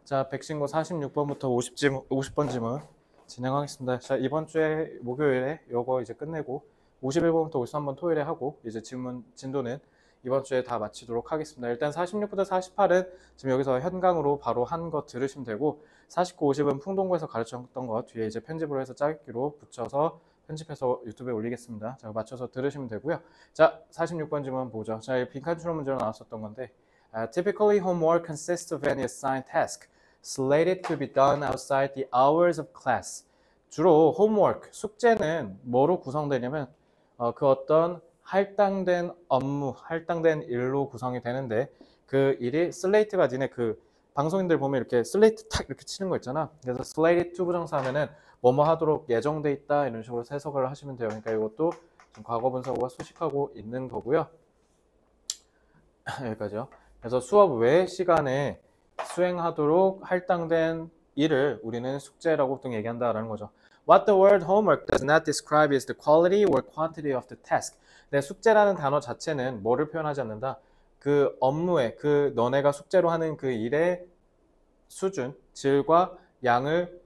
자, 백신고 46번부터 50번 지문 진행하겠습니다. 자, 이번 주에 목요일에 요거 이제 끝내고 51번부터 53번 토요일에 하고 이제 지문 진도는 이번 주에 다 마치도록 하겠습니다. 일단 46부터 48은 지금 여기서 현강으로 바로 한 거 들으시면 되고 49, 50은 풍동구에서 가르쳤던 거 뒤에 이제 편집으로 해서 짜깁기로 붙여서 편집해서 유튜브에 올리겠습니다. 자, 맞춰서 들으시면 되고요. 자, 46번 지문 보죠. 자, 빈칸 추론 문제로 나왔었던 건데 typically homework consists of any assigned task slated to be done outside the hours of class. 주로 homework, 숙제는 뭐로 구성되냐면 그 어떤 할당된 업무, 할당된 일로 구성이 되는데 그 일이 슬레이트가 니네 그 방송인들 보면 이렇게 슬레이트 탁 이렇게 치는 거 있잖아. 그래서 slated to 부정사 하면은 뭐뭐 하도록 예정돼 있다 이런 식으로 해석을 하시면 돼요. 그러니까 이것도 좀 과거 분사구가 수식하고 있는 거고요. 여기까지요. 그래서 수업 외 시간에 수행하도록 할당된 일을 우리는 숙제라고 보통 얘기한다라는 거죠. What the word homework does not describe is the quality or quantity of the task. 네, 숙제라는 단어 자체는 뭐를 표현하지 않는다. 그 업무의, 그 너네가 숙제로 하는 그 일의 수준, 질과 양을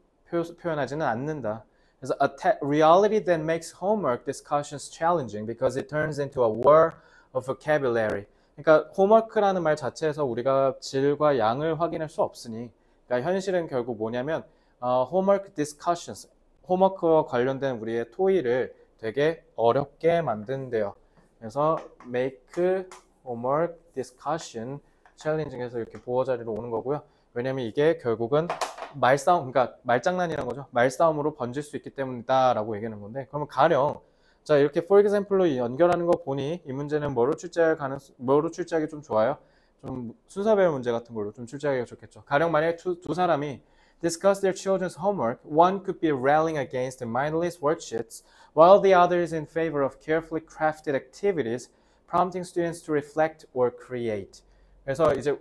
표현하지는 않는다. 그래서 reality that makes homework discussions challenging because it turns into a war of vocabulary. 그러니까 홈워크라는 말 자체에서 우리가 질과 양을 확인할 수 없으니 그러니까 현실은 결국 뭐냐면 homework discussions, 홈워크와 관련된 우리의 토의를 되게 어렵게 만든대요. 그래서 make homework discussion challenging 해서 이렇게 보호 자리로 오는 거고요. 왜냐면 이게 결국은 말싸움, 그러니까 말장난이라는 거죠. 말싸움으로 번질 수 있기 때문이다 라고 얘기하는 건데 그러면 가령 자, 이렇게 for example로 연결하는 거 보니 이 문제는 뭐로 출제하기 좀 좋아요? 좀 순서별 문제 같은 걸로 좀 출제하기가 좋겠죠. 가령 만약에 두 사람이 discuss their children's homework, one could be railing against the mindless worksheets, while the other is in favor of carefully crafted activities, prompting students to reflect or create. 그래서 이제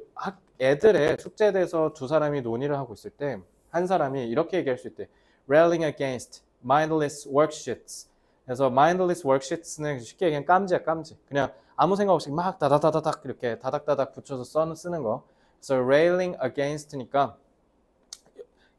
애들의 숙제에 대해서 두 사람이 논의를 하고 있을 때 한 사람이 이렇게 얘기할 수 있대. railing against mindless worksheets. 그래서 mindless worksheets는 쉽게 얘기하면 깜지야, 깜지. 그냥 아무 생각 없이 막 다닥다닥 이렇게 다닥다닥 붙여서 쓰는 거. 그래서 railing against니까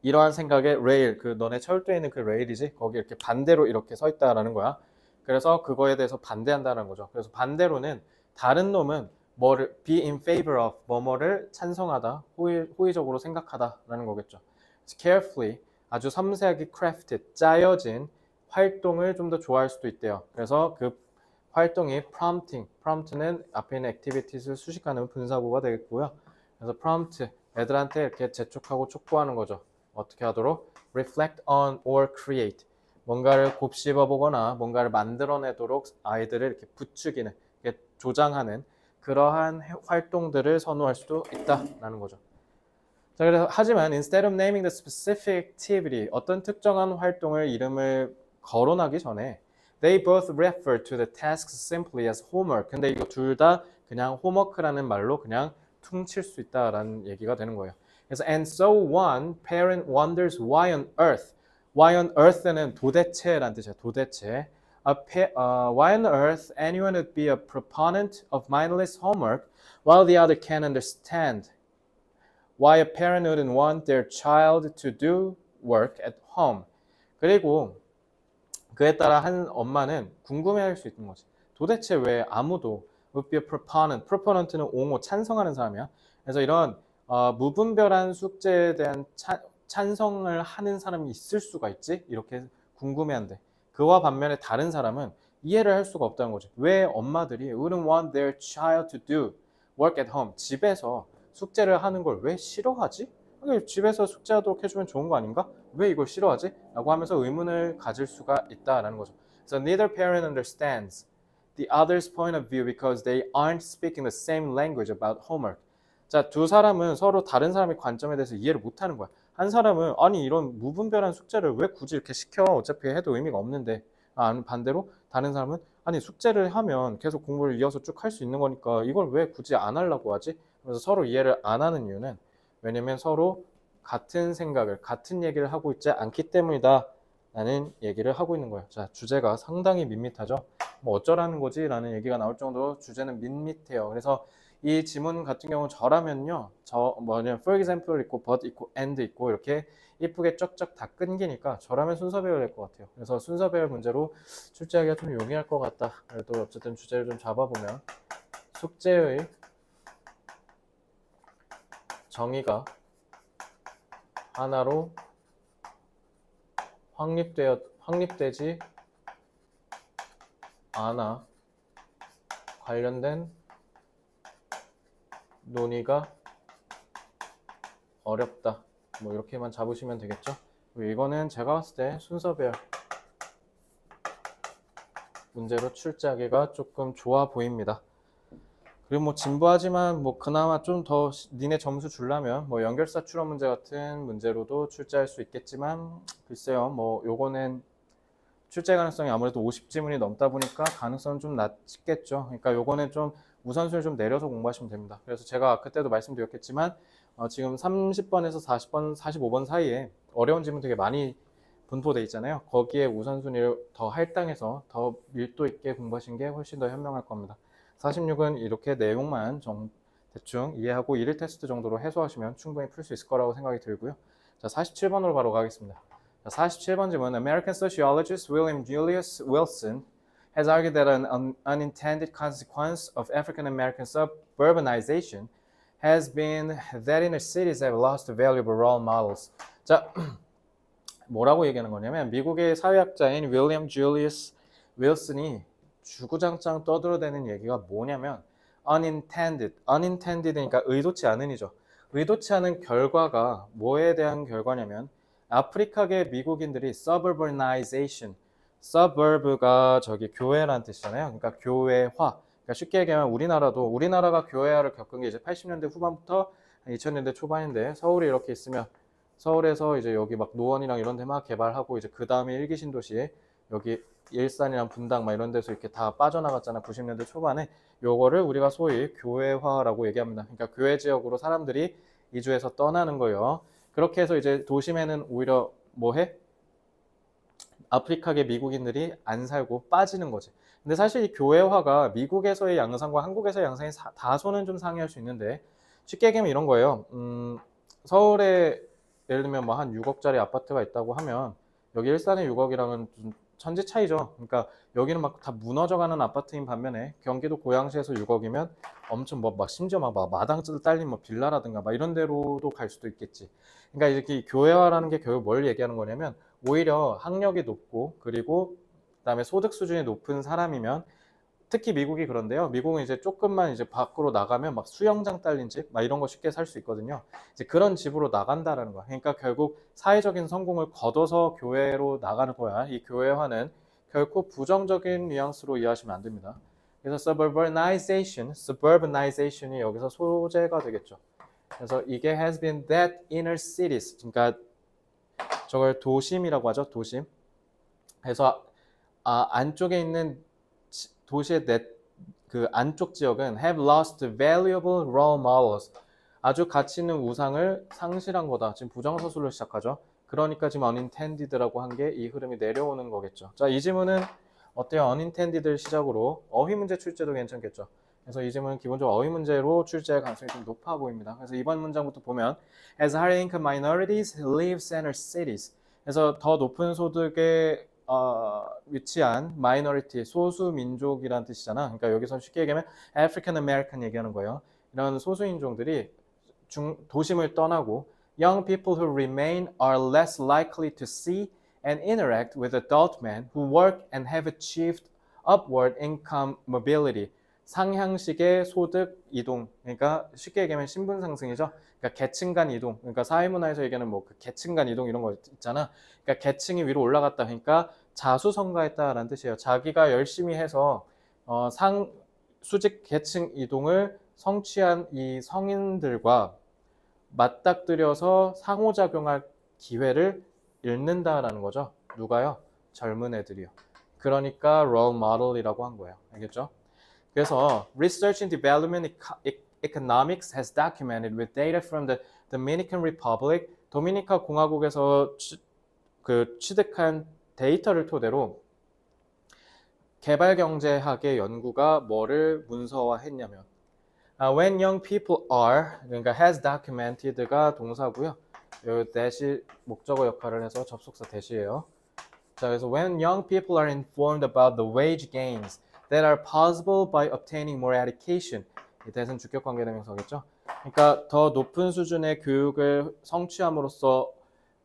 이러한 생각에 rail, 그 너네 철도에 있는 그 레일이지? 거기 이렇게 반대로 이렇게 서 있다라는 거야. 그래서 그거에 대해서 반대한다는 거죠. 그래서 반대로는 다른 놈은 뭐를 be in favor of, 뭐뭐를 찬성하다, 호의적으로 생각하다라는 거겠죠. carefully, 아주 섬세하게 crafted, 짜여진 활동을 좀 더 좋아할 수도 있대요. 그래서 그 활동이 prompt는 앞에 있는 activities를 수식하는 분사구가 되겠고요. 그래서 prompt, 애들한테 이렇게 재촉하고 촉구하는 거죠. 어떻게 하도록? reflect on or create. 뭔가를 곱씹어 보거나 뭔가를 만들어내도록 아이들을 이렇게 부추기는, 이렇게 조장하는 그러한 활동들을 선호할 수도 있다라는 거죠. 자, 그래서 하지만 instead of naming the specific activity, 어떤 특정한 활동을 이름을 거론하기 전에 they both refer to the tasks simply as homework. 근데 이거 둘 다 그냥 홈워크라는 말로 그냥 퉁칠 수 있다라는 얘기가 되는 거예요. 그래서 and so one parent wonders why on earth. Why on earth는 도대체라는 뜻이에요. 도대체. Why on earth anyone would be a proponent of mindless homework while the other can't understand why a parent wouldn't want their child to do work at home. 그리고 그에 따라 한 엄마는 궁금해할 수 있는 거지. 도대체 왜 아무도 would be a proponent는 옹호, 찬성하는 사람이야. 그래서 이런 무분별한 숙제에 대한 찬성을 하는 사람이 있을 수가 있지? 이렇게 궁금해한대. 그와 반면에 다른 사람은 이해를 할 수가 없다는 거지. 왜 엄마들이 wouldn't want their child to do work at home, 집에서 숙제를 하는 걸 왜 싫어하지? 집에서 숙제하도록 해주면 좋은 거 아닌가? 왜 이걸 싫어하지? 라고 하면서 의문을 가질 수가 있다라는 거죠. So neither parent understands the other's point of view because they aren't speaking the same language about homework. 자, 두 사람은 서로 다른 사람의 관점에 대해서 이해를 못하는 거야. 한 사람은 아니 이런 무분별한 숙제를 왜 굳이 이렇게 시켜? 어차피 해도 의미가 없는데. 반대로 다른 사람은 아니 숙제를 하면 계속 공부를 이어서 쭉 할 수 있는 거니까 이걸 왜 굳이 안 하려고 하지? 그래서 서로 이해를 안 하는 이유는 왜냐면 서로 같은 생각을, 같은 얘기를 하고 있지 않기 때문이다 라는 얘기를 하고 있는 거예요. 자, 주제가 상당히 밋밋하죠. 뭐 어쩌라는 거지? 라는 얘기가 나올 정도로 주제는 밋밋해요. 그래서 이 지문 같은 경우는 저라면요. for example 있고 but 있고 and 있고 이렇게 이쁘게 쩍쩍 다 끊기니까 저라면 순서 배열 될 것 같아요. 그래서 순서 배열 문제로 출제하기가 좀 용이할 것 같다. 그래도 어쨌든 주제를 좀 잡아보면 숙제의 정의가 하나로 확립되지 않아 관련된 논의가 어렵다. 뭐 이렇게만 잡으시면 되겠죠. 이거는 제가 봤을 때 순서배열 문제로 출제하기가 조금 좋아 보입니다. 그리고 뭐 진부하지만 뭐 그나마 좀 더 니네 점수 주려면 뭐 연결사 추론 문제 같은 문제로도 출제할 수 있겠지만 글쎄요, 뭐 요거는 출제 가능성이 아무래도 50지문이 넘다 보니까 가능성은 좀 낮겠죠. 그러니까 요거는 좀 우선순위를 좀 내려서 공부하시면 됩니다. 그래서 제가 그때도 말씀드렸겠지만 지금 30번에서 40번, 45번 사이에 어려운 지문 되게 많이 분포돼 있잖아요. 거기에 우선순위를 더 할당해서 더 밀도 있게 공부하신 게 훨씬 더 현명할 겁니다. 46은 이렇게 내용만 대충 이해하고 1일 테스트 정도로 해소하시면 충분히 풀 수 있을 거라고 생각이 들고요. 자, 47번으로 바로 가겠습니다. 47번 질문. American sociologist William Julius Wilson has argued that an unintended consequence of African American suburbanization has been that inner cities have lost valuable role models. 자, 뭐라고 얘기하는 거냐면 미국의 사회학자인 윌리엄 줄리우스 윌슨이 주구장창 떠들어대는 얘기가 뭐냐면 unintented, 그러니까 의도치 않은이죠. 의도치 않은 결과가 뭐에 대한 결과냐면 아프리카계 미국인들이 suburb가 저기 교회라는 뜻이잖아요. 그러니까 교회화. 그러니까 쉽게 얘기하면 우리나라가 교회화를 겪은 게 이제 80년대 후반부터 2000년대 초반인데 서울이 이렇게 있으면 서울에서 이제 여기 막 노원이랑 이런 데 막 개발하고 이제 그 다음에 일기 신도시에 여기 일산이랑 분당 막 이런 데서 이렇게 다 빠져나갔잖아. 90년대 초반에. 요거를 우리가 소위 교회화라고 얘기합니다. 그러니까 교회 지역으로 사람들이 이주해서 떠나는 거예요. 그렇게 해서 이제 도심에는 오히려 뭐 해? 아프리카계 미국인들이 안 살고 빠지는 거지. 근데 사실 이 교회화가 미국에서의 양상과 한국에서의 양상이 다소는 좀 상이할 수 있는데 쉽게 얘기하면 이런 거예요. 서울에 예를 들면 뭐 한 6억짜리 아파트가 있다고 하면 여기 일산의 6억이랑은 좀 천지 차이죠. 그러니까 여기는 막 다 무너져가는 아파트인 반면에 경기도 고양시에서 6억이면 엄청 막 심지어 막 마당 딸린 뭐 빌라라든가 막 이런 데로도 갈 수도 있겠지. 그러니까 이렇게 교회화라는 게 결국 뭘 얘기하는 거냐면 오히려 학력이 높고 그리고 그다음에 소득 수준이 높은 사람이면 특히 미국이 그런데요. 미국은 이제 조금만 이제 밖으로 나가면 막 수영장 딸린 집, 막 이런 거 쉽게 살 수 있거든요. 이제 그런 집으로 나간다라는 거야. 그러니까 결국 사회적인 성공을 거둬서 교회로 나가는 거야. 이 교회화는 결코 부정적인 뉘앙스로 이해하시면 안 됩니다. 그래서 suburbanization이 여기서 소재가 되겠죠. 그래서 이게 has been that inner cities, 그러니까 저걸 도심이라고 하죠. 도심. 그래서 안쪽에 있는 도시의 그 안쪽 지역은 have lost valuable role models. 아주 가치 있는 우상을 상실한 거다. 지금 부정서술로 시작하죠. 그러니까 지금 unintended라고 한 게 이 흐름이 내려오는 거겠죠. 자, 이 지문은 어때요? unintended를 시작으로 어휘 문제 출제도 괜찮겠죠. 그래서 이 지문은 기본적으로 어휘 문제로 출제할 가능성이 좀 높아 보입니다. 그래서 이번 문장부터 보면 as higher income minorities live center cities. 그래서 더 높은 소득의 위치한 마이너리티, 소수 민족이란 뜻이잖아. 그러니까 여기서 쉽게 얘기하면 African American 얘기하는 거예요. 이런 소수 인종들이 도심을 떠나고 young people who remain are less likely to see and interact with adult men who work and have achieved upward income mobility. 상향식의 소득 이동. 그러니까 쉽게 얘기하면 신분 상승이죠. 그러니까 계층 간 이동. 그러니까 사회문화에서 얘기하는 뭐 그 계층 간 이동 이런 거 있잖아. 그러니까 계층이 위로 올라갔다. 그러니까 자수성가했다라는 뜻이에요. 자기가 열심히 해서 수직 계층 이동을 성취한 이 성인들과 맞닥뜨려서 상호작용할 기회를 잃는다라는 거죠. 누가요? 젊은 애들이요. 그러니까 role model이라고 한 거예요. 알겠죠? 그래서 Research and Development Economics has documented with data from the Dominican Republic, 도미니카 공화국에서 취득한 데이터를 토대로 개발경제학의 연구가 뭐를 문서화했냐면 When young people are, 그러니까 has documented가 동사고요. 여기 that이 목적어 역할을 해서 접속사 that이에요. 자, 그래서 when young people are informed about the wage gains that are possible by obtaining more education. 이 that은 주격 관계대명사겠죠. 그러니까 더 높은 수준의 교육을 성취함으로써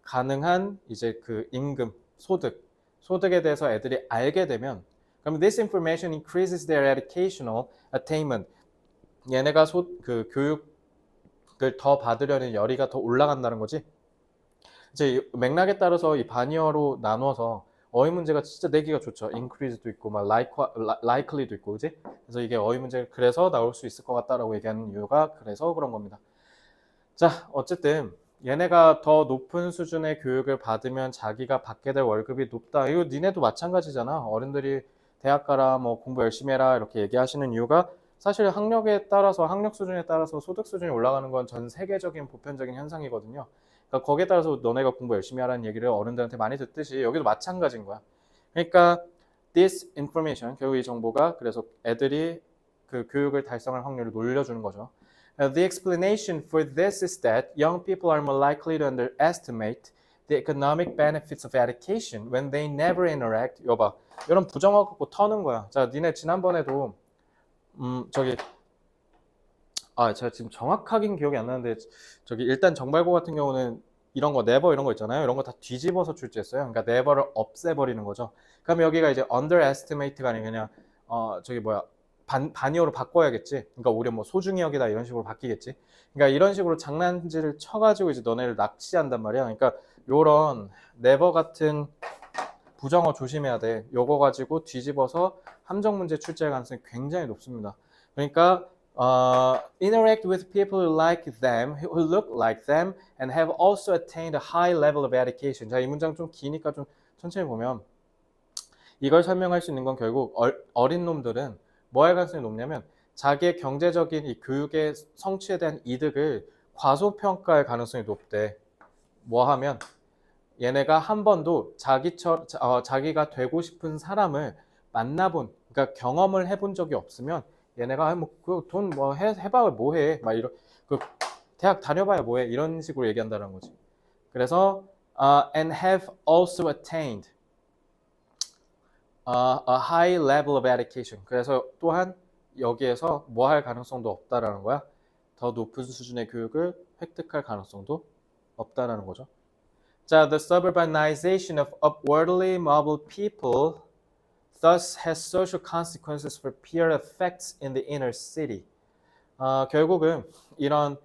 가능한 이제 그 임금, 소득에 대해서 애들이 알게 되면 그럼 this information increases their educational attainment. 얘네가 그 교육을 더 받으려는 열의가 더 올라간다는 거지. 이제 맥락에 따라서 이 반의어로 나눠서 어휘 문제가 진짜 내기가 좋죠. increase도 있고 막 likely도 있고, 그지? 그래서 이게 어휘 문제 그래서 나올 수 있을 것 같다라고 얘기하는 이유가 그래서 그런 겁니다. 자, 어쨌든 얘네가 더 높은 수준의 교육을 받으면 자기가 받게 될 월급이 높다. 이거 니네도 마찬가지잖아. 어른들이 대학 가라, 뭐 공부 열심히 해라 이렇게 얘기하시는 이유가 사실 학력에 따라서 학력 수준에 따라서 소득 수준이 올라가는 건 전 세계적인 보편적인 현상이거든요. 그러니까 거기에 따라서 너네가 공부 열심히 하라는 얘기를 어른들한테 많이 듣듯이 여기도 마찬가지인 거야. 그러니까 this information, 결국 이 정보가 그래서 애들이 그 교육을 달성할 확률을 놀려주는 거죠. The explanation for this is that young people are more likely to underestimate the economic benefits of education when they never interact. 이거 봐. 이런 부정어 갖고 터는 거야. 자, 니네 지난번에도 제가 지금 정확하긴 기억이 안 나는데 저기 일단 정발고 같은 경우는 이런 거 never 이런 거 있잖아요. 이런 거 다 뒤집어서 출제했어요. 그러니까 never를 없애버리는 거죠. 그럼 여기가 이제 underestimate가 아니라 그냥 저기 뭐야 반이어로 바꿔야겠지. 그러니까 오히려 뭐 소중히 여기다 이런 식으로 바뀌겠지. 그러니까 이런 식으로 장난질을 쳐가지고 이제 너네를 낚시한단 말이야. 그러니까 요런 never 같은 부정어 조심해야 돼. 요거 가지고 뒤집어서 함정 문제 출제할 가능성이 굉장히 높습니다. 그러니까 interact with people who like them, who look like them, and have also attained a high level of education. 자, 이 문장 좀 기니까 좀 천천히 보면 이걸 설명할 수 있는 건 결국 어린 놈들은 뭐 할 가능성이 높냐면 자기의 경제적인 이 교육의 성취에 대한 이득을 과소평가할 가능성이 높대. 뭐 하면 얘네가 한 번도 자기가 되고 싶은 사람을 만나본, 그러니까 경험을 해본 적이 없으면 얘네가 뭐 그 돈 뭐 해봐 뭐해 막 이런 그 대학 다녀봐야 뭐해 이런 식으로 얘기한다는 거지. 그래서 and have also attained a high level of education. 그래서 또한 여기에서 뭐 할 가능성도 없다라는 거야. 더 높은 수준의 교육을 획득할 가능성도 없다라는 거죠. 자, the suburbanization of upwardly mobile people thus has social consequences for peer effects in the inner city. 결국은 이런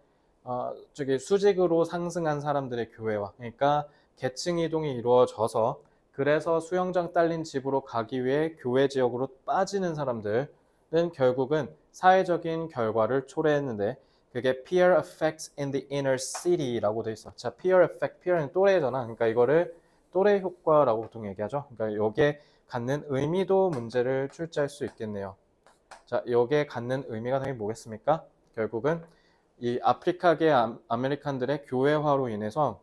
저기 수직으로 상승한 사람들의 교회화, 그러니까 계층 이동이 이루어져서 그래서 수영장 딸린 집으로 가기 위해 교회 지역으로 빠지는 사람들은 결국은 사회적인 결과를 초래했는데 그게 peer effects in the inner city라고 돼 있어. 자, peer effect, peer는 또래잖아. 그러니까 이거를 또래 효과라고 보통 얘기하죠. 그러니까 여기에 갖는 의미도 문제를 출제할 수 있겠네요. 자, 여기에 갖는 의미가 당연히 뭐겠습니까? 결국은 이 아프리카계 아메리칸들의 교회화로 인해서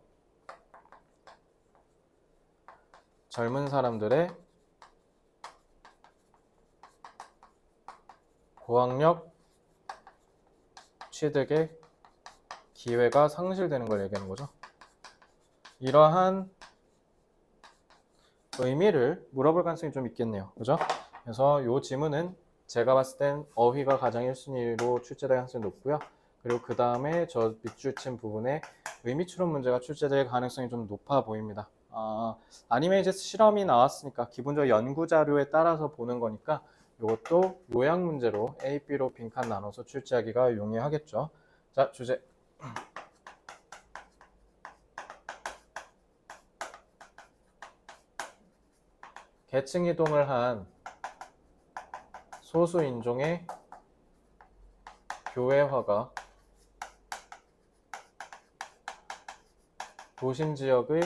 젊은 사람들의 고학력 취득의 기회가 상실되는 걸 얘기하는 거죠. 이러한 의미를 물어볼 가능성이 좀 있겠네요. 그죠? 그래서 이 지문은 제가 봤을 땐 어휘가 가장 1순위로 출제될 가능성이 높고요. 그리고 그 다음에 저 밑줄 친 부분에 의미 추론 문제가 출제될 가능성이 좀 높아 보입니다. 아니면 이제 실험이 나왔으니까 기본적으로 연구 자료에 따라서 보는 거니까 이것도 요약 문제로 A, B로 빈칸 나눠서 출제하기가 용이하겠죠. 자, 주제. 계층 이동을 한 소수 인종의 교회화가 도심 지역의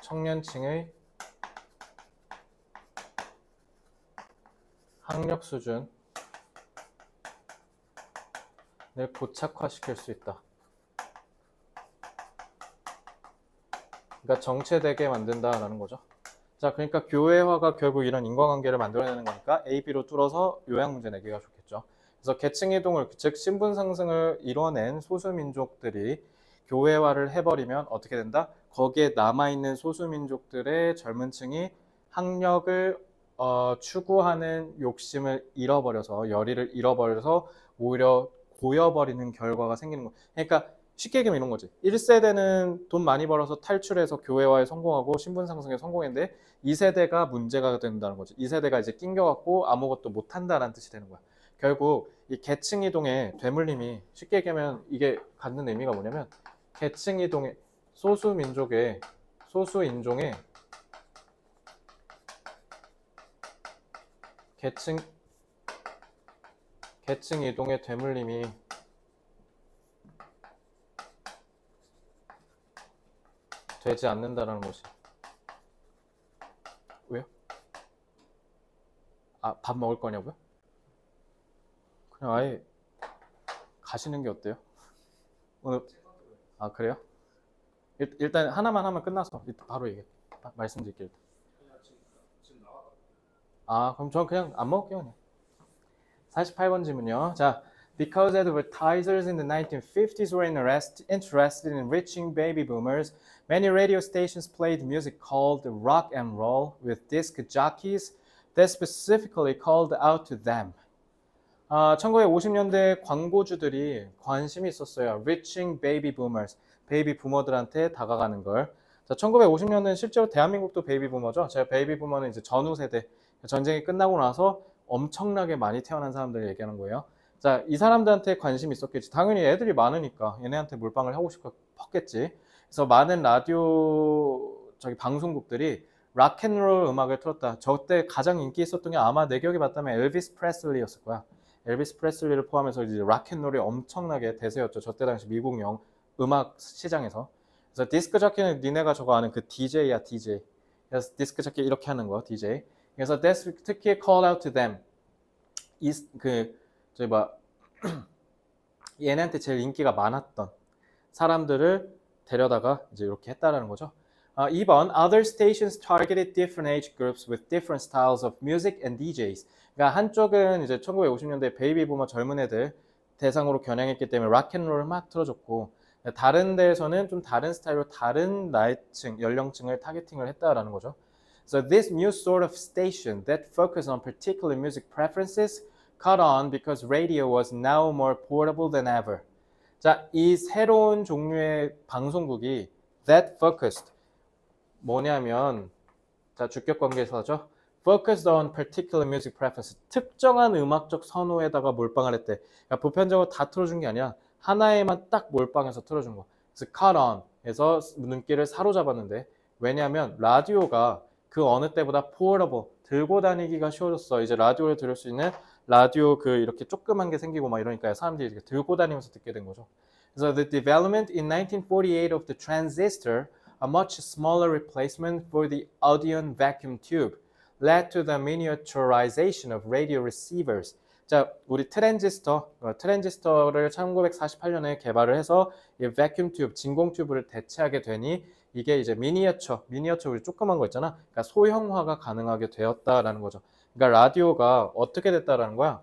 청년층의 학력 수준을 고착화시킬 수 있다. 그러니까 정체되게 만든다라는 거죠. 자, 그러니까 교회화가 결국 이런 인과관계를 만들어내는 거니까 A, B로 뚫어서 요약 문제 내기가 좋겠죠. 그래서 계층 이동을 즉 신분 상승을 이뤄낸 소수민족들이 교회화를 해버리면 어떻게 된다? 거기에 남아있는 소수민족들의 젊은 층이 학력을 추구하는 욕심을 잃어버려서 열의를 잃어버려서 오히려 고여버리는 결과가 생기는 거. 그러니까 쉽게 얘기하면 이런 거지. 1세대는 돈 많이 벌어서 탈출해서 교회화에 성공하고 신분 상승에 성공했는데 2세대가 문제가 된다는 거지. 2세대가 이제 낑겨갖고 아무것도 못한다라는 뜻이 되는 거야. 결국 이 계층 이동의 되물림이 쉽게 얘기하면 이게 갖는 의미가 뭐냐면 계층 이동의 소수 인종의 계층 이동의 되물림이 되지 않는다라는 것이. 왜요? 아, 밥 먹을 거냐고요? 그냥 아예 가시는 게 어때요? 오늘 아 그래요? 일단 하나만 하면 끝나서 바로 말씀드릴게요. 아 그럼 저 그냥 안 먹을게요 그냥. 48번 질문요. 자, because advertisers in the 1950s were interested in reaching baby boomers, many radio stations played music called rock and roll with disc jockeys that specifically called out to them. 1950년대 광고주들이 관심이 있었어요. Reaching baby boomers, 베이비 부머들한테 다가가는 걸. 자, 1950년은 실제로 대한민국도 베이비 부머죠. 제가 베이비 부머는 이제 전후 세대, 전쟁이 끝나고 나서 엄청나게 많이 태어난 사람들을 얘기하는 거예요. 자, 이 사람들한테 관심이 있었겠지. 당연히 애들이 많으니까 얘네한테 몰빵을 하고 싶었겠지. 그래서 많은 라디오 방송국들이 락앤롤 음악을 틀었다. 저때 가장 인기 있었던 게 아마 내 기억에 맞다면 엘비스 프레슬리였을 거야. 엘비스 프레슬리를 포함해서 이제 락앤롤이 엄청나게 대세였죠. 저때 당시 미국 음악 시장에서. 그래서 디스크 자키는 니네가 저거 아는 그 DJ야, DJ. 그래서 디스크 자키 이렇게 하는 거, DJ. 그래서 특히 call out to them. 얘네한테 제일 인기가 많았던 사람들을 데려다가 이제 이렇게 했다라는 거죠. 2번, other stations targeted different age groups with different styles of music and DJs. 그러니까 한쪽은 이제 1950년대 베이비 부머 젊은 애들 대상으로 겨냥했기 때문에 락앤롤을 막 틀어줬고, 다른 데에서는 좀 다른 스타일로 다른 나이층, 연령층을 타겟팅을 했다라는 거죠. So this new sort of station that focused on particular music preferences caught on because radio was now more portable than ever. 자, 이 새로운 종류의 방송국이 that focused 뭐냐면 자, 주격 관계에서죠. focused on particular music preferences. 특정한 음악적 선호에다가 몰빵을 했대. 그러니까 보편적으로 다 틀어준 게 아니야. 하나에만 딱 몰빵해서 틀어준 거. 그래서 caught on 해서 눈길을 사로잡았는데 왜냐하면 라디오가 그 어느 때보다 portable, 들고 다니기가 쉬워졌어. 이제 라디오를 들을 수 있는 라디오 이렇게 조그만 게 생기고 막 이러니까 사람들이 이렇게 들고 다니면서 듣게 된 거죠. 그래서 the development in 1948 of the transistor, a much smaller replacement for the Audion vacuum tube, led to the miniaturization of radio receivers. 자, 우리 트랜지스터를 1948년에 개발을 해서 이 vacuum tube, 진공 튜브를 대체하게 되니 이게 이제 미니어처 우리 조그만 거 있잖아. 그러니까 소형화가 가능하게 되었다라는 거죠. 그러니까 라디오가 어떻게 됐다라는 거야?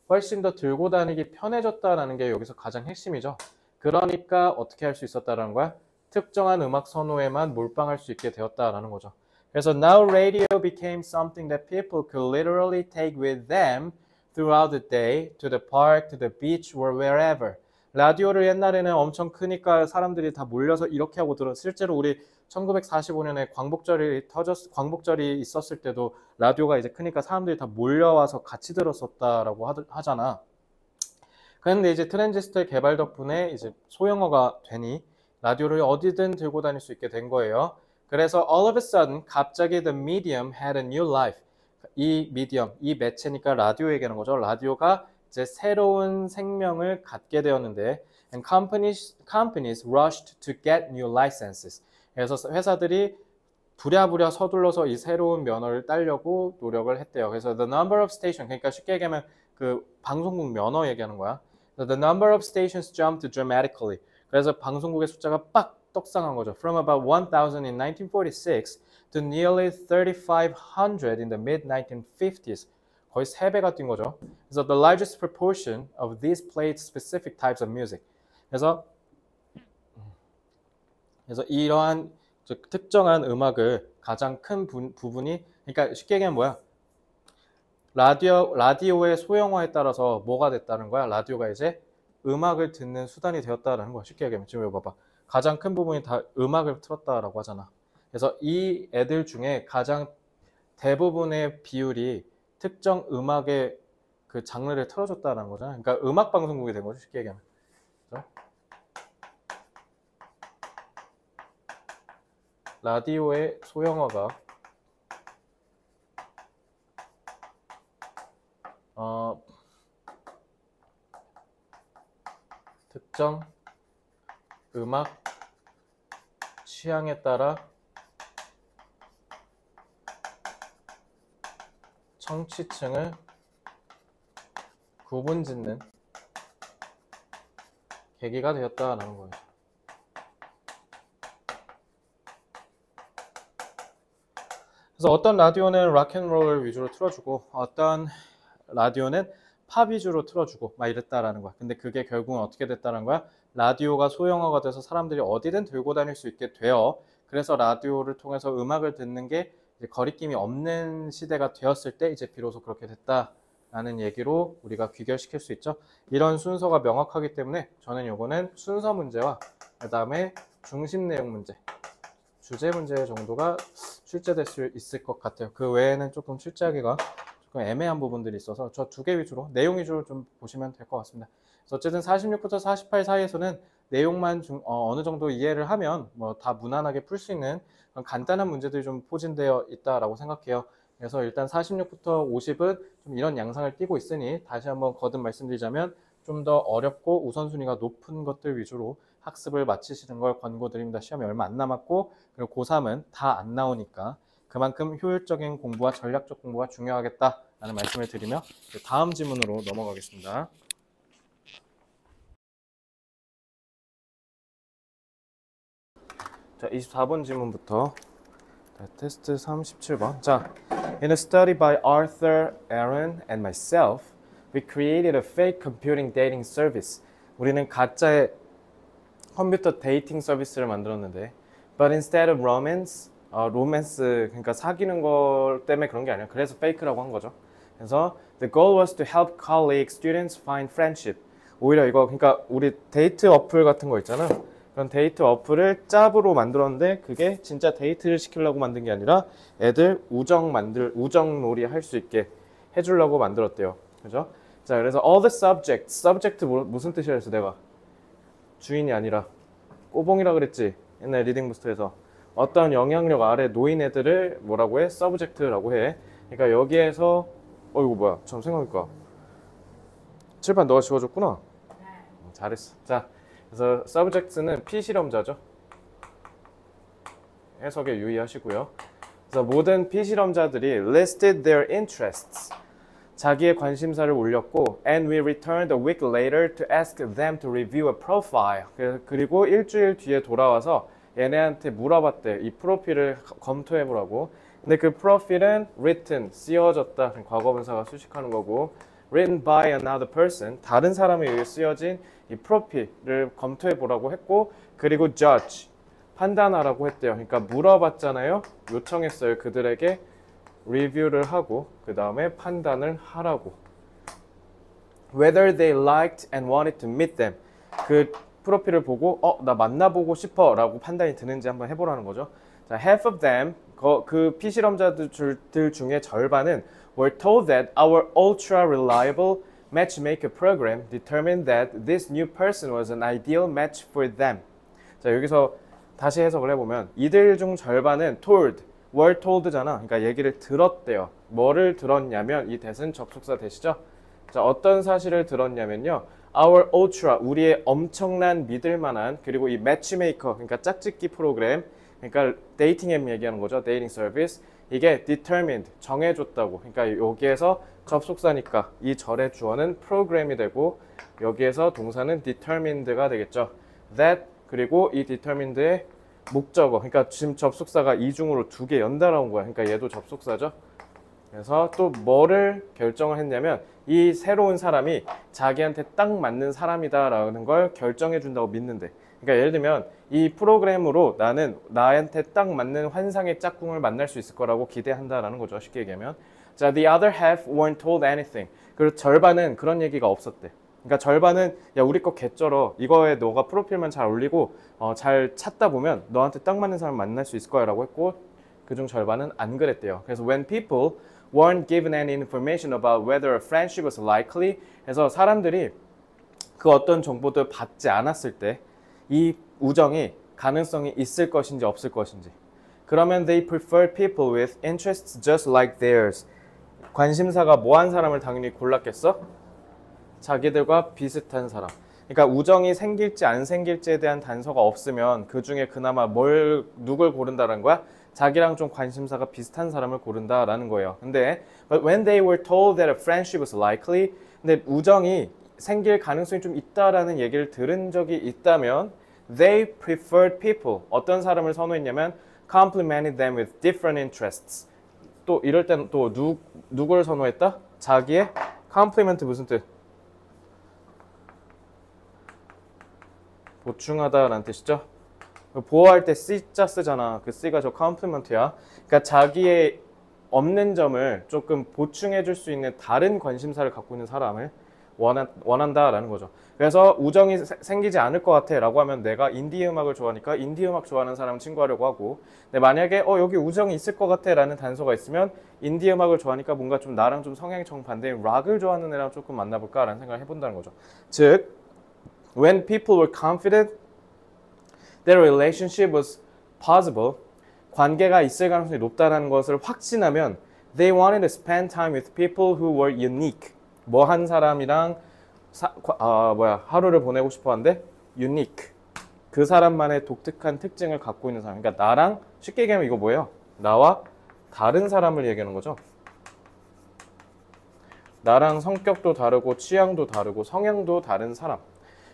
훨씬 더 들고 다니기 편해졌다라는 게 여기서 가장 핵심이죠. 그러니까 어떻게 할 수 있었다라는 거야? 특정한 음악 선호에만 몰빵할 수 있게 되었다라는 거죠. 그래서 now radio became something that people could literally take with them throughout the day to the park, to the beach, or wherever. 라디오를 옛날에는 엄청 크니까 사람들이 다 몰려서 이렇게 하고 들어. 실제로 우리 1945년에 광복절이 있었을 때도 라디오가 이제 크니까 사람들이 다 몰려와서 같이 들었었다라고 하잖아. 그런데 이제 트랜지스터의 개발 덕분에 이제 소형화가 되니 라디오를 어디든 들고 다닐 수 있게 된 거예요. 그래서 all of a sudden 갑자기 the medium had a new life. 이 미디엄, 이 매체니까 라디오 얘기하는 거죠. 라디오가 이제 새로운 생명을 갖게 되었는데 and companies rushed to get new licenses. 그래서 회사들이 부랴부랴 서둘러서 이 새로운 면허를 따려고 노력을 했대요. 그래서 the number of stations, 그러니까 쉽게 얘기하면 그 방송국 면허 얘기하는 거야. So the number of stations jumped dramatically. 그래서 방송국의 숫자가 빡 떡상한 거죠. From about 1,000 in 1946 to nearly 3,500 in the mid-1950s. 거의 3배가 뛴 거죠. 그래서 the largest proportion of these played specific types of music. 그래서 이러한 특정한 음악을 가장 큰 부분이, 그러니까 쉽게 얘기하면 뭐야? 라디오의 소형화에 따라서 뭐가 됐다는 거야? 라디오가 이제 음악을 듣는 수단이 되었다라는 거야. 쉽게 얘기하면 지금 여기 봐봐. 가장 큰 부분이 다 음악을 틀었다라고 하잖아. 그래서 이 애들 중에 가장 대부분의 비율이 특정 음악의 그 장르를 틀어줬다는 거잖아. 그러니까 음악 방송국이 된 거죠. 쉽게 얘기하면. 그렇죠? 라디오의 소형화가 특정 음악 취향에 따라 청취층을 구분짓는 계기가 되었다라는 거예요. 그래서 어떤 라디오는 락앤롤을 위주로 틀어주고 어떤 라디오는 팝 위주로 틀어주고 막 이랬다라는 거야. 근데 그게 결국은 어떻게 됐다는 거야? 라디오가 소형화가 돼서 사람들이 어디든 들고 다닐 수 있게 되어, 그래서 라디오를 통해서 음악을 듣는 게 이제 거리낌이 없는 시대가 되었을 때 이제 비로소 그렇게 됐다라는 얘기로 우리가 귀결시킬 수 있죠. 이런 순서가 명확하기 때문에 저는 요거는 순서 문제와 그 다음에 중심 내용 문제, 주제 문제 정도가 출제될 수 있을 것 같아요. 그 외에는 조금 출제하기가 조금 애매한 부분들이 있어서 저 2개 위주로, 내용 위주로 좀 보시면 될 것 같습니다. 그래서 어쨌든 46부터 48 사이에서는 내용만 어느 정도 이해를 하면 뭐 다 무난하게 풀 수 있는 그런 간단한 문제들이 좀 포진되어 있다라고 생각해요. 그래서 일단 46부터 50은 좀 이런 양상을 띠고 있으니 다시 한번 거듭 말씀드리자면 좀 더 어렵고 우선순위가 높은 것들 위주로 학습을 마치시는 걸 권고드립니다. 시험이 얼마 안 남았고, 그리고 고3은 다 안 나오니까 그만큼 효율적인 공부와 전략적 공부가 중요하겠다라는 말씀을 드리며 다음 지문으로 넘어가겠습니다. 자, 24번 지문부터 테스트 37번. 자, in a study by Arthur, Aaron, and myself, we created a fake computing dating service. 우리는 가짜의 컴퓨터 데이팅 서비스를 만들었는데, but instead of romance, 로맨스, 그러니까 사귀는 것 때문에 그런 게 아니라 그래서 페이크라고 한 거죠. 그래서 the goal was to help colleague students find friendship. 오히려 이거, 그러니까 우리 데이트 어플 같은 거 있잖아. 그런 데이트 어플을 짭으로 만들었는데 그게 진짜 데이트를 시키려고 만든 게 아니라 애들 우정놀이 할 수 있게 해주려고 만들었대요. 그죠? 자, 그래서 all the subject 무슨 뜻이라 했어 내가? 주인이 아니라 꼬봉이라 그랬지 옛날 리딩 부스트에서. 어떤 영향력 아래 놓인 애들을 뭐라고 해? subject라고 해. 그러니까 여기에서 이거 뭐야? 참 생각해보니까 칠판 너가 지워줬구나. 잘했어. 자, 그래서 subject는 피실험자죠. 해석에 유의하시고요. 그래서 모든 피실험자들이 listed their interests, 자기의 관심사를 올렸고, and we returned a week later to ask them to review a profile. 그리고 일주일 뒤에 돌아와서 얘네한테 물어봤대. 이 프로필을 검토해보라고. 근데 그 프로필은 written, 쓰여졌다. 과거분사가 수식하는 거고, written by another person, 다른 사람에 의해 쓰여진 이 프로필을 검토해보라고 했고, 그리고 judge, 판단하라고 했대요. 그러니까 물어봤잖아요. 요청했어요. 그들에게 리뷰를 하고 그 다음에 판단을 하라고. Whether they liked and wanted to meet them. 그 프로필을 보고 나 만나보고 싶어 라고 판단이 드는지 한번 해보라는 거죠. 자, half of them, 그 피실험자들 중에 절반은 were told that our ultra reliable matchmaker program determined that this new person was an ideal match for them. 자, 여기서 다시 해석을 해보면 이들 중 절반은 told, were told잖아. 그러니까 얘기를 들었대요. 뭐를 들었냐면 이 that은 접속사 that이죠. 자, 어떤 사실을 들었냐면요. Our ultra, 우리의 엄청난 믿을만한, 그리고 이 matchmaker, 그러니까 짝짓기 프로그램, 그러니까 데이팅 앱 얘기하는 거죠. 데이팅 서비스. 이게 determined, 정해줬다고. 그러니까 여기에서 접속사니까 이 절의 주어는 프로그램이 되고 여기에서 동사는 determined가 되겠죠. That, 그리고 이 determined의 목적어, 그러니까 지금 접속사가 이중으로 2개 연달아 온 거야. 그러니까 얘도 접속사죠. 그래서 또 뭐를 결정을 했냐면 이 새로운 사람이 자기한테 딱 맞는 사람이다라는 걸 결정해 준다고 믿는데, 그러니까 예를 들면 이 프로그램으로 나는 나한테 딱 맞는 환상의 짝꿍을 만날 수 있을 거라고 기대한다라는 거죠. 쉽게 얘기하면. 자, the other half weren't told anything. 그리고 절반은 그런 얘기가 없었대. 그러니까 절반은 야 우리 거 개쩔어. 이거에 너가 프로필만 잘 올리고 잘 찾다 보면 너한테 딱 맞는 사람 만날 수 있을 거야 라고 했고, 그중 절반은 안 그랬대요. 그래서 when people weren't given any information about whether a friendship was likely, 해서 사람들이 그 어떤 정보들 받지 않았을 때 이 우정이 가능성이 있을 것인지 없을 것인지, 그러면 they preferred people with interests just like theirs. 관심사가 뭐한 사람을 당연히 골랐겠어? 자기들과 비슷한 사람. 그러니까 우정이 생길지 안 생길지에 대한 단서가 없으면 그 중에 그나마 누굴 고른다는 거야? 자기랑 좀 관심사가 비슷한 사람을 고른다라는 거예요. 근데 but when they were told that a friendship was likely, 근데 우정이 생길 가능성이 좀 있다라는 얘기를 들은 적이 있다면 they preferred people. 어떤 사람을 선호했냐면 complimented them with different interests. 또 이럴 때는 또 누구를 선호했다? 자기의 compliment 무슨 뜻? 보충하다라는 뜻이죠. 보호할 때 C자 쓰잖아. 그 C가 저 compliment야. 그러니까 자기의 없는 점을 조금 보충해 줄 수 있는 다른 관심사를 갖고 있는 사람을 원한다라는 거죠. 그래서 우정이 생기지 않을 것 같아 라고 하면 내가 인디 음악을 좋아하니까 인디 음악 좋아하는 사람 친구하려고 하고, 근데 만약에 여기 우정이 있을 것 같아 라는 단서가 있으면 인디 음악을 좋아하니까 뭔가 좀 나랑 좀 성향이 정반대인 락을 좋아하는 애랑 조금 만나볼까 라는 생각을 해본다는 거죠. 즉 when people were confident that a relationship was possible, 관계가 있을 가능성이 높다는 것을 확신하면 they wanted to spend time with people who were unique. 뭐 한 사람이랑 하루를 보내고 싶어 하는데 unique. 그 사람만의 독특한 특징을 갖고 있는 사람. 그러니까 나랑 쉽게 얘기하면 이거 뭐예요? 나와 다른 사람을 얘기하는 거죠. 나랑 성격도 다르고 취향도 다르고 성향도 다른 사람.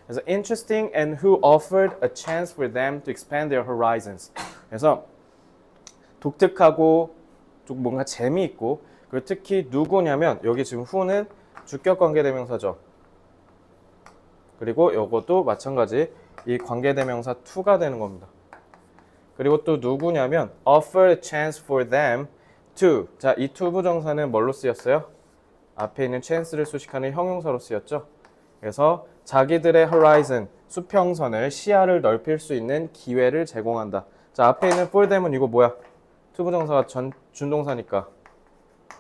그래서 interesting and who offered a chance for them to expand their horizons. 그래서 독특하고 좀 뭔가 재미있고, 그리고 특히 누구냐면 여기 지금 who는 주격 관계대명사죠. 그리고 이것도 마찬가지 이 관계대명사 to가 되는 겁니다. 그리고 또 누구냐면 offer a chance for them to. 자, 이 to 부정사는 뭘로 쓰였어요? 앞에 있는 chance를 수식하는 형용사로 쓰였죠. 그래서 자기들의 horizon, 수평선을, 시야를 넓힐 수 있는 기회를 제공한다. 자, 앞에 있는 for them은 이거 뭐야? to 부정사가 준동사니까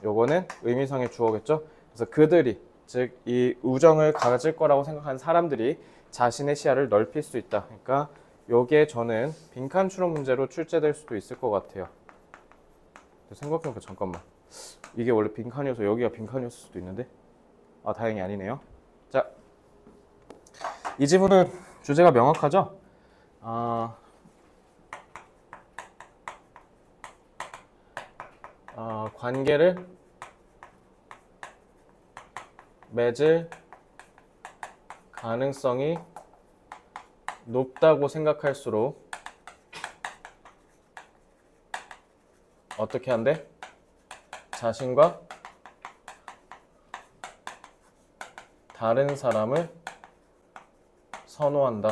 요거는 의미상의 주어겠죠. 그래서 그들이, 즉 이 우정을 가질 거라고 생각하는 사람들이 자신의 시야를 넓힐 수 있다. 그러니까 요게 저는 빈칸 추론 문제로 출제될 수도 있을 것 같아요. 생각해보니까 잠깐만, 이게 원래 빈칸이어서 여기가 빈칸이었을 수도 있는데 다행히 아니네요. 자, 이 지문은 주제가 명확하죠? 관계를 맺을 가능성이 높다고 생각할수록 어떻게 한대? 자신과 다른 사람을 선호한다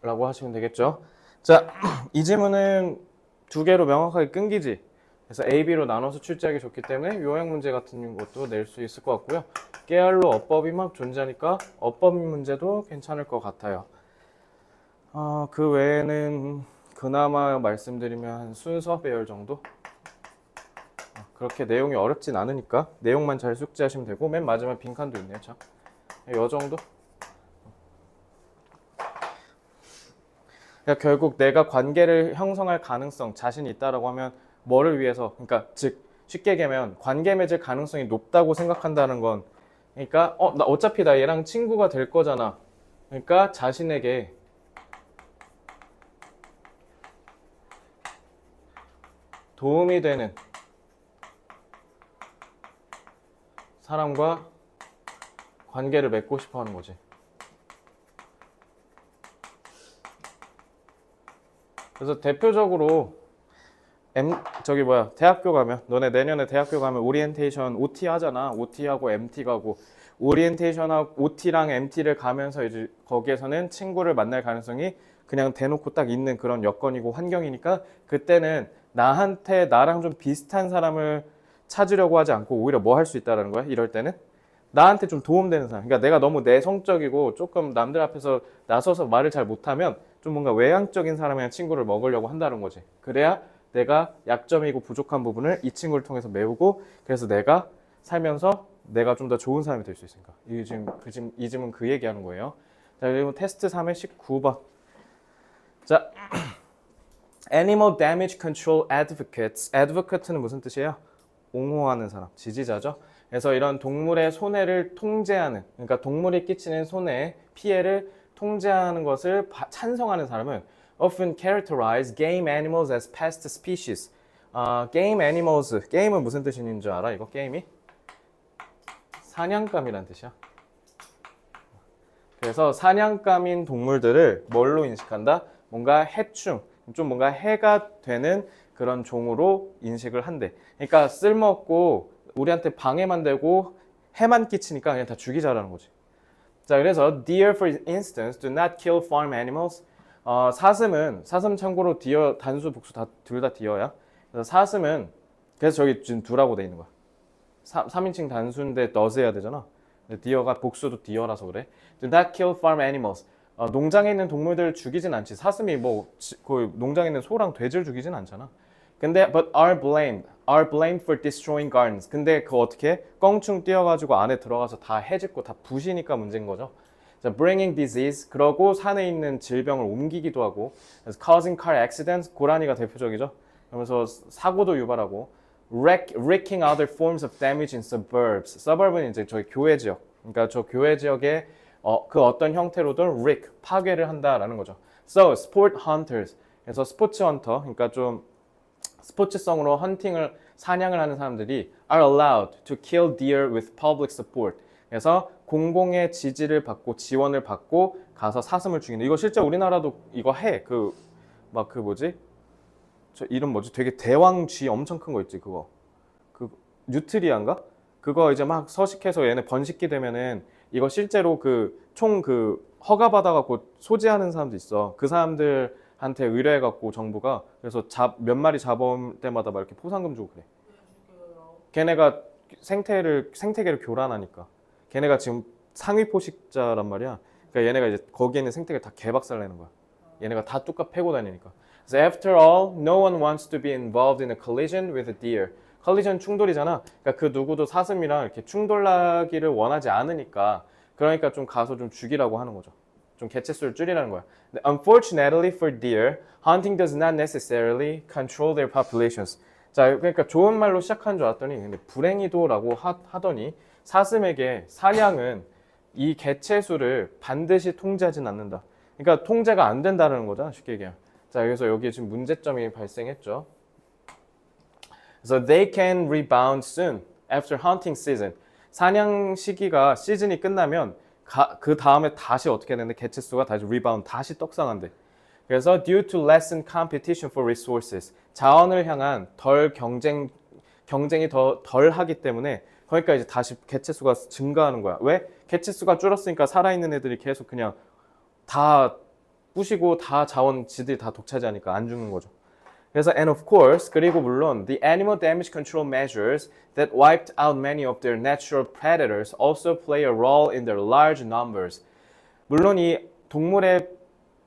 라고 하시면 되겠죠. 자, 이 질문은 두 개로 명확하게 끊기지. 그래서 A, B로 나눠서 출제하기 좋기 때문에 요약 문제 같은 것도 낼 수 있을 것 같고요. 깨알로 어법이 막 존재하니까 어법 문제도 괜찮을 것 같아요. 그 외에는 그나마 말씀드리면 한 순서 배열 정도? 그렇게 내용이 어렵진 않으니까 내용만 잘 숙지하시면 되고, 맨 마지막에 빈칸도 있네요. 참, 요 정도? 그러니까 결국 내가 관계를 형성할 가능성, 자신이 있다라고 하면 뭐를 위해서, 그러니까 즉 쉽게 얘기하면 관계 맺을 가능성이 높다고 생각한다는 건, 그러니까 나 어차피 나 얘랑 친구가 될 거잖아. 그러니까 자신에게 도움이 되는 사람과 관계를 맺고 싶어 하는 거지. 그래서 대표적으로 저기 뭐야 대학교 가면 너네 내년에 대학교 가면 오리엔테이션 OT 하잖아. OT하고 MT 가고 오리엔테이션하고 OT랑 MT를 가면서 이제 거기에서는 친구를 만날 가능성이 그냥 대놓고 딱 있는 그런 여건이고 환경이니까 그때는 나랑 좀 비슷한 사람을 찾으려고 하지 않고 오히려 뭐 할 수 있다는 거야. 이럴 때는 나한테 좀 도움되는 사람. 그러니까 내가 너무 내성적이고 조금 남들 앞에서 나서서 말을 잘 못하면 좀 뭔가 외향적인 사람이랑 친구를 먹으려고 한다는 거지. 그래야 내가 약점이고 부족한 부분을 이 친구를 통해서 메우고 그래서 내가 살면서 내가 좀 더 좋은 사람이 될 수 있으니까. 이 질문 그 얘기하는 거예요. 자, 그리고 테스트 3의 19번. 자, Animal Damage Control Advocates. Advocate는 무슨 뜻이에요? 옹호하는 사람, 지지자죠. 그래서 이런 동물의 손해를 통제하는, 그러니까 동물이 끼치는 손해, 피해를 통제하는 것을 찬성하는 사람은 often characterize game animals as pest species. game animals, 게임은 무슨 뜻이 있는 줄 알아? 이거 게임이? 사냥감이란 뜻이야. 그래서 사냥감인 동물들을 뭘로 인식한다? 뭔가 해충, 좀 뭔가 해가 되는 그런 종으로 인식을 한대. 그러니까 쓸모없고 우리한테 방해만 되고 해만 끼치니까 그냥 다 죽이자라는 거지. 자, 그래서 deer for instance do not kill farm animals. 사슴 참고로 디어 단수 복수 둘 다 디어야. 그래서 사슴은 그래서 저기 지금 두라고 돼 있는 거야. 3인칭 단수인데 does 해야 되잖아. 디어가 복수도 디어라서 그래. Do not kill farm animals. 농장에 있는 동물들을 죽이진 않지. 사슴이 뭐 그 농장에 있는 소랑 돼지를 죽이진 않잖아. 근데 but are blamed for destroying gardens. 근데 그거 어떻게 껑충 뛰어가지고 안에 들어가서 다 해집고 다 부시니까 문제인 거죠. 자, bringing disease. 그러고 산에 있는 질병을 옮기기도 하고. 그래서 causing car accidents. 고라니가 대표적이죠. 그러면서 사고도 유발하고. wreaking other forms of damage in suburbs. suburb은 이제 저희 교외 지역. 그러니까 저 교외 지역에 그 어떤 형태로든 wreak, 파괴를 한다라는 거죠. So, sport hunters. 그래서 스포츠 헌터, 그러니까 좀 스포츠성으로 사냥을 하는 사람들이 are allowed to kill deer with public support. 그래서 공공의 지지를 받고 지원을 받고 가서 사슴을 죽이는. 이거 실제 우리나라도 이거 해. 뭐지? 저 이름 뭐지? 되게 대왕쥐 엄청 큰 거 있지, 그거. 그 뉴트리아인가? 그거 이제 막 서식해서 얘네 번식기 되면은 이거 실제로 허가 받아갖고 소지하는 사람도 있어. 그 사람들한테 의뢰해갖고 정부가 그래서 몇 마리 잡을 때마다 막 이렇게 포상금 주고 그래. 걔네가 생태계를 교란하니까. 걔네가 지금 상위 포식자란 말이야. 그러니까 얘네가 이제 거기에 있는 생태계를 다 개박살 내는 거야. 얘네가 다 뚝갑 패고 다니니까. So after all, no one wants to be involved in a collision with a deer. collision 충돌이잖아. 그러니까 그 누구도 사슴이랑 이렇게 충돌하기를 원하지 않으니까 그러니까 좀 가서 좀 죽이라고 하는 거죠. 좀 개체수를 줄이라는 거야. Unfortunately for deer, hunting does not necessarily control their populations. 자, 그러니까 좋은 말로 시작한 줄 알았더니 근데 불행히도라고 하더니 사슴에게 사냥은 이 개체수를 반드시 통제하진 않는다. 그러니까 통제가 안 된다는 거잖아, 쉽게 얘기하면. 자, 그래서 여기에 지금 문제점이 발생했죠. So they can rebound soon after hunting season. 사냥 시즌이 끝나면 그 다음에 다시 어떻게 되는데 개체수가 다시 rebound, 다시 떡상한대. 그래서 due to lessen competition for resources. 자원을 향한 경쟁이 더 덜 하기 때문에 그러니까 이제 다시 개체수가 증가하는 거야. 왜? 개체수가 줄었으니까 살아있는 애들이 계속 그냥 다 부시고 다 자원 지들이 다 독차지하니까 안 죽는 거죠. 그래서 and of course 그리고 물론 the animal damage control measures that wiped out many of their natural predators also play a role in their large numbers. 물론 이 동물의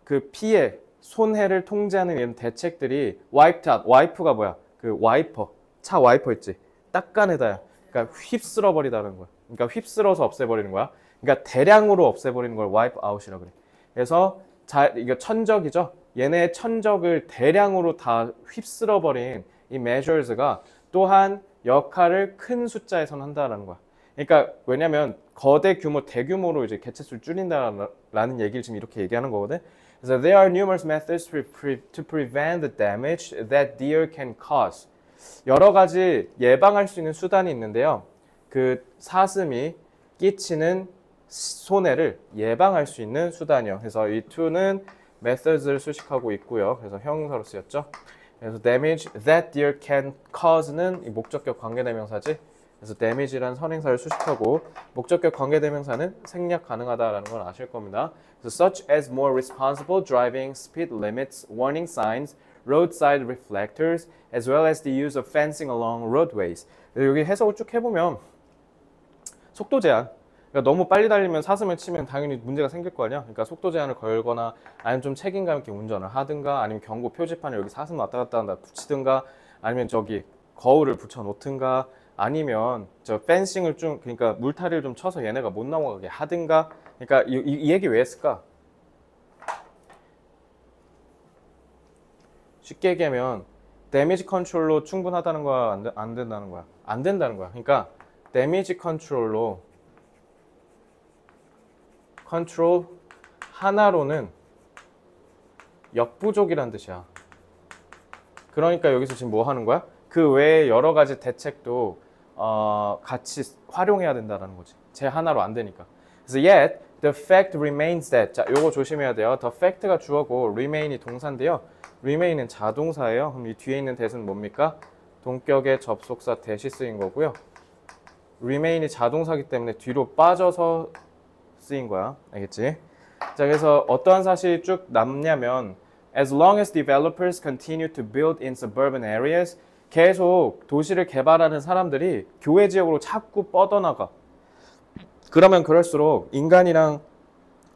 그 피해, 손해를 통제하는 이런 대책들이 wiped out, wipe가 뭐야? 그 와이퍼, 차 와이퍼 있지? 닦아내다야. 그러니까 휩쓸어 버리다는 거야. 그러니까 휩쓸어서 없애버리는 거야. 그러니까 대량으로 없애버리는 걸 wipe out이라고 그래. 그래서 이거 천적이죠. 얘네의 천적을 대량으로 다 휩쓸어버린 이 measures가 또한 역할을 큰 숫자에선 한다라는 거야. 그러니까 왜냐면 대규모로 이제 개체수를 줄인다라는 얘기를 지금 이렇게 얘기하는 거거든. 그래서 there are numerous methods to prevent the damage that deer can cause. 여러 가지 예방할 수 있는 수단이 있는데요. 그 사슴이 끼치는 손해를 예방할 수 있는 수단이요. 그래서 이 to는 methods를 수식하고 있고요. 그래서 형용사로 쓰였죠. 그래서 damage that deer can cause는 이 목적격 관계대명사지. 그래서 damage란 선행사를 수식하고 목적격 관계대명사는 생략 가능하다라는 걸 아실 겁니다. 그래서 such as more responsible driving, speed limits, warning signs, roadside reflectors, as well as the use of fencing along roadways. 여기 해석을 쭉 해보면 속도 제한. 그러니까 너무 빨리 달리면 사슴을 치면 당연히 문제가 생길 거 아니야. 그러니까 속도 제한을 걸거나 아니면 좀 책임감 있게 운전을 하든가 아니면 경고 표지판을 여기 사슴 왔다 갔다 한다 붙이든가 아니면 저기 거울을 붙여 놓든가 아니면 저 펜싱을 좀 그러니까 물타리를 좀 쳐서 얘네가 못 넘어가게 하든가. 그러니까 이 얘기 왜 했을까? 쉽게 얘기하면 데미지 컨트롤로 충분하다는 거야, 안 된다는 거야? 안 된다는 거야. 그러니까 데미지 컨트롤로 컨트롤 하나로는 역부족이란 뜻이야. 그러니까 여기서 지금 뭐 하는 거야? 그 외에 여러 가지 대책도 같이 활용해야 된다는 거지. 제 하나로 안 되니까. 그래서 yet the fact remains that. 자, 요거 조심해야 돼요. the fact가 주어고 remain이 동사인데요. remain은 자동사예요. 그럼 이 뒤에 있는 that은 뭡니까? 동격의 접속사 that이 쓰인 거고요. remain이 자동사기 때문에 뒤로 빠져서 쓰인 거야. 알겠지? 자, 그래서 어떠한 사실이 쭉 남냐면 as long as developers continue to build in suburban areas, 계속 도시를 개발하는 사람들이 교외 지역으로 자꾸 뻗어나가. 그러면 그럴수록 인간이랑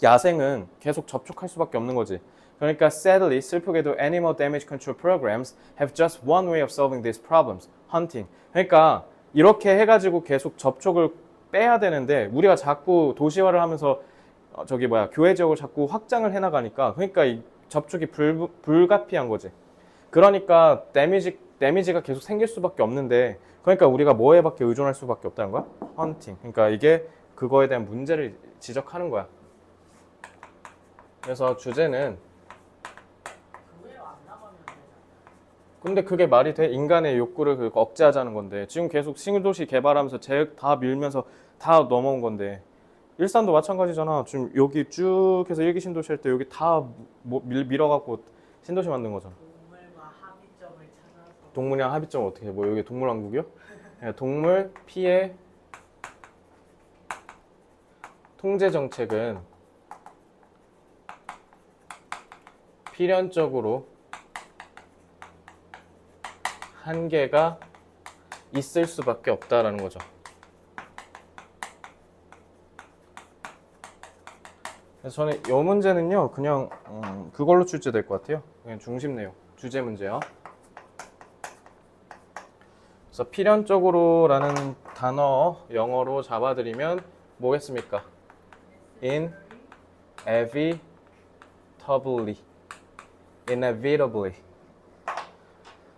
야생은 계속 접촉할 수밖에 없는 거지. 그러니까 sadly, 슬프게도 animal damage control programs have just one way of solving these problems, hunting. 그러니까 이렇게 해가지고 계속 접촉을 빼야 되는데 우리가 자꾸 도시화를 하면서 교외 지역을 자꾸 확장을 해나가니까 그러니까 이 접촉이 불가피한 거지. 그러니까 데미지가 계속 생길 수밖에 없는데 그러니까 우리가 뭐에밖에 의존할 수밖에 없다는 거야? 헌팅. 그러니까 이게 그거에 대한 문제를 지적하는 거야. 그래서 주제는 근데 그게 말이 돼? 인간의 욕구를 억제하자는 건데 지금 계속 신도시 개발하면서 재 다 밀면서 다 넘어온 건데 일산도 마찬가지잖아. 지금 여기 쭉 해서 일기 신도시 할 때 여기 다 밀어갖고 신도시 만든 거잖아. 동물과 합의점을 찾아서 동물이랑 합의점 어떻게 해? 뭐 여기 동물왕국이요? 동물 피해 통제 정책은 필연적으로 한계가 있을 수밖에 없다라는 거죠. 그래서 저는 이 문제는요 그냥 그걸로 출제될 것 같아요. 그냥 중심 내용, 주제 문제요. 그래서 필연적으로라는 단어 영어로 잡아드리면 뭐겠습니까? inevitably.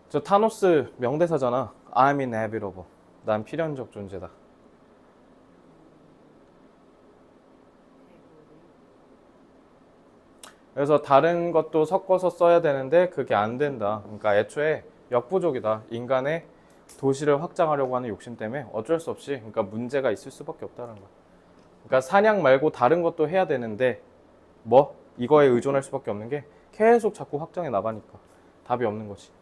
저 타노스 명대사잖아. I'm inevitable. 난 필연적 존재다. 그래서 다른 것도 섞어서 써야 되는데 그게 안 된다. 그러니까 애초에 역부족이다. 인간의 도시를 확장하려고 하는 욕심 때문에 어쩔 수 없이 그러니까 문제가 있을 수밖에 없다는 거야. 그러니까 사냥 말고 다른 것도 해야 되는데 뭐 이거에 의존할 수밖에 없는 게 계속 자꾸 확장해 나가니까 답이 없는 거지.